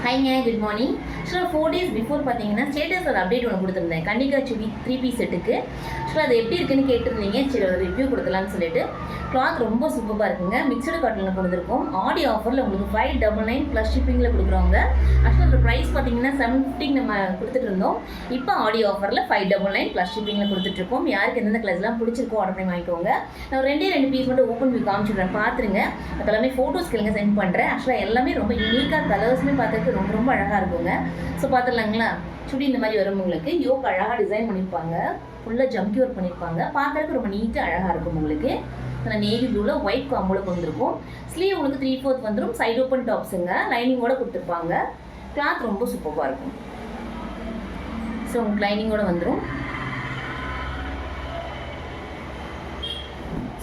ஹைங்க, good morning. ஆக்சுவலாக 4 days before பார்த்தீங்கன்னா ஸ்டேட்டஸில் அப்டேட் ஒன்று கொடுத்துருந்தேன் கண்டிகா சுடி 3 piece செட்டுக்கு. ஆக்சுவலாக அது எப்படி இருக்குன்னு கேட்டிருந்தீங்க. சரி, ஒரு ரிவ்யூ கொடுக்கலான்னு சொல்லிட்டு கிளாத் ரொம்ப சூப்பராக இருக்குங்க. மிக்சடு காட்டனில் கொடுத்துருக்கோம். ஆடி ஆஃபரில் உங்களுக்கு 599 ப்ளஸ் ஷிப்பிங்கில் கொடுக்குறோங்க. ஆக்சுவலாக ஒரு ப்ரைஸ் பார்த்தீங்கன்னா 750 நம்ம கொடுத்துட்டு இருந்தோம். இப்போ ஆடி ஆஃபரில் 599 ப்ளஸ் ஷிப்பிங்கில் கொடுத்துட்ருக்கோம். யாருக்கு எந்தெந்த கிளாஸ்லாம் பிடிச்சிருக்கோ ஆர்டர் பண்ணி வாங்கிக்கோங்க. நான் ரெண்டு பீஸ் மட்டும் ஓப்பன் பண்ணி காமிச்சிடுறேன், பார்த்துருங்க. அதெல்லாமே ஃபோட்டோஸ் கேளுங்க சென்ட் பண்ணுறேன். ஆக்சுவலாக எல்லாமே ரொம்ப யூனிக்காக கலர்ஸுமே பார்த்துட்டு ரொம்ப ரொம்ப அழகாக இருக்குங்க. ஸோ பார்த்துடலாங்களா? சுடி இந்த மாதிரி வரும். உங்களுக்கு யோக் அழகாக டிசைன் பண்ணியிருப்பாங்க. ஃபுல்லாக ஜம்கி ஒர்க் பண்ணியிருப்பாங்க. பார்க்குறதுக்கு ரொம்ப நீட்டாக அழகாக இருக்கும். உங்களுக்கு நேவி ப்ளூவில் ஒயிட் காம்போவில் வந்துருக்கும். ஸ்லீவ் உங்களுக்கு 3/4 வந்துடும். Side open டாப்ஸுங்க. லைனிங்கோட கொடுத்துருப்பாங்க. கிளாத் ரொம்ப சூப்பராக இருக்கும். ஸோ உங்களுக்கு லைனிங்கோட வந்துடும்.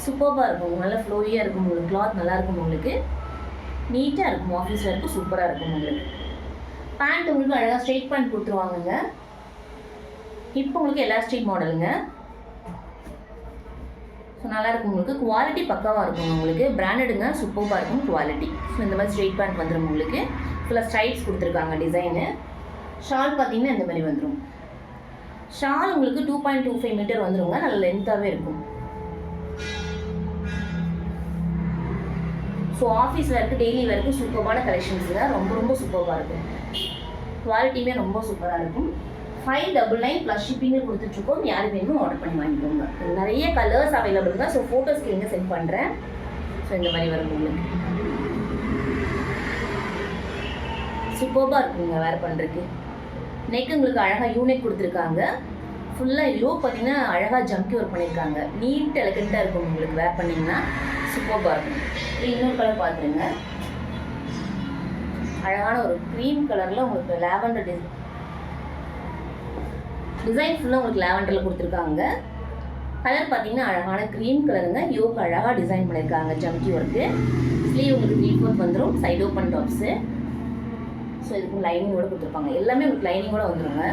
சூப்பராக இருக்கும். நல்லா ஃப்ளோரியாக இருக்கும். உங்களுக்கு கிளாத் நல்லாயிருக்கும். உங்களுக்கு நீட்டாக இருக்கும். ஆஃபீஸ் வரைக்கும் சூப்பராக இருக்கும். உங்களுக்கு பேண்ட் உங்களுக்கு அழகாக ஸ்ட்ரெயிட் பேண்ட் கொடுத்துருவாங்கங்க. இப்போ உங்களுக்கு எலாஸ்டிக் மாடலுங்க. ஸோ நல்லாயிருக்கும். உங்களுக்கு குவாலிட்டி பக்காவாக இருக்கும். உங்களுக்கு பிராண்டடுங்க, சூப்பராக இருக்கும் குவாலிட்டி. ஸோ இந்த மாதிரி ஸ்ட்ரெயிட் பேண்ட் வந்துடும். உங்களுக்கு ஃபுல்லாக ஸ்ட்ரைப்ஸ் கொடுத்துருக்காங்க டிசைனு. ஷால் பார்த்தீங்கன்னா இந்த மாதிரி வந்துடும். ஷால் உங்களுக்கு 2.25 மீட்டர் வந்துடுங்க. நல்ல லென்த்தாகவே இருக்கும். ஸோ ஆஃபீஸ் வேர்க்கு டெய்லி வேர்க்கு சூப்பரான கலெக்ஷன்ஸுங்க. ரொம்ப ரொம்ப சூப்பராக இருக்கும். குவாலிட்டியுமே ரொம்ப சூப்பராக இருக்கும். 599 ப்ளஸ் ஷிப்பிங்கில் கொடுத்துட்ருக்கோம். யார் வேணுமோ ஆர்டர் பண்ணி வாங்கிக்கோங்க. நிறைய கலர்ஸ் அவைலபிள் தான். ஸோ ஃபோட்டோஸ்க்கு எங்கே சென்ட் பண்ணுறேன். ஸோ இந்த மாதிரி வரும். உங்களுக்கு சூப்பராக இருக்குங்க வேர் பண்ணுறதுக்கு. நெக் உங்களுக்கு அழகாக யூனிக் கொடுத்துருக்காங்க. ஃபுல்லாக யோ பார்த்தீங்கன்னா அழகாக ஜம்கி ஒர்க் பண்ணியிருக்காங்க. நீட் எலகண்ட்டாக இருக்கும். உங்களுக்கு வேர் பண்ணிங்கன்னா சூப்பராக இருக்கும். இன்னொரு கலர் பார்த்துருங்க. அழகான ஒரு க்ரீம் கலரில் உங்களுக்கு லாவெண்டர் டிசைன் ஃபுல்லாக உங்களுக்கு லாவெண்டரில் கொடுத்துருக்காங்க. கலர் பார்த்தீங்கன்னா அழகான க்ரீம் கலருங்க. யோக்கு அழகாக டிசைன் பண்ணியிருக்காங்க ஜம்கி ஒர்க்கு. ஸ்லீவ் உங்களுக்கு 3/4 வந்துடும். Side open tops. ஸோ இதுக்கு லைனிங்கோட கொடுத்துருப்பாங்க. எல்லாமே உங்களுக்கு லைனிங்கோட வந்துடுங்க.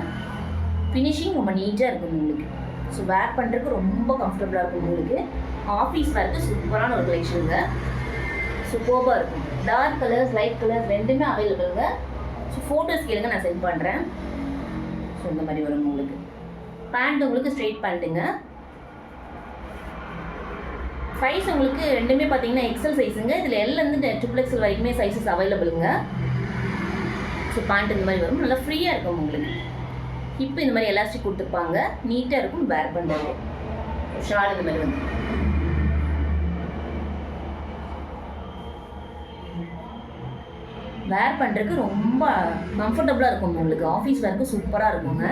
ஃபினிஷிங் ரொம்ப நீட்டாக இருக்கும் உங்களுக்கு. ஸோ வேர் பண்ணுறதுக்கு ரொம்ப கம்ஃபர்டபுளாக இருக்கும். உங்களுக்கு ஆஃபீஸ் வேர்க்கு சூப்பரான ஒரு கலெக்ஷனுங்க. சூப்பராக இருக்கும். டார்க் கலர்ஸ் லைட் கலர்ஸ் ரெண்டுமே அவைலபிளுங்க. ஸோ ஃபோட்டோஸ் கேளுங்க, நான் சென்ட் பண்ணுறேன். ஸோ இந்த மாதிரி வரும். உங்களுக்கு பேண்ட் உங்களுக்கு ஸ்ட்ரெயிட் பேண்ட்டுங்க. சைஸ் உங்களுக்கு ரெண்டுமே பார்த்தீங்கன்னா எக்ஸல் சைஸுங்க. இதில் எல்லேருந்து XXL வரைக்குமே சைஸஸ் அவைலபிளுங்க. ஸோ பேண்ட் இந்த மாதிரி வரும். நல்லா ஃப்ரீயாக இருக்கும். உங்களுக்கு இப்போ இந்த மாதிரி எலாஸ்டிக் கொடுத்துருப்பாங்க. நீட்டாக இருக்கும் வேர் பண்ணுறது. ஷால் இந்த மாதிரி வந்து வேர் பண்ணுறதுக்கு ரொம்ப கம்ஃபர்டபுளாக இருக்கும். உங்களுக்கு ஆஃபீஸ் வேர்க்கு சூப்பராக இருக்குங்க.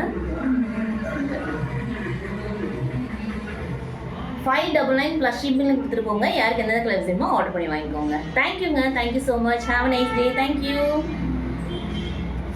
599 ப்ளஸ் ஷிப்பிங் கொடுத்துருக்கோங்க. யாருக்கு எந்தெந்த கலர்ஸ் வேணுமோ ஆர்டர் பண்ணி வாங்கிக்கோங்க. தேங்க்யூங்க. Thank you so much. Have a nice day. Thank you.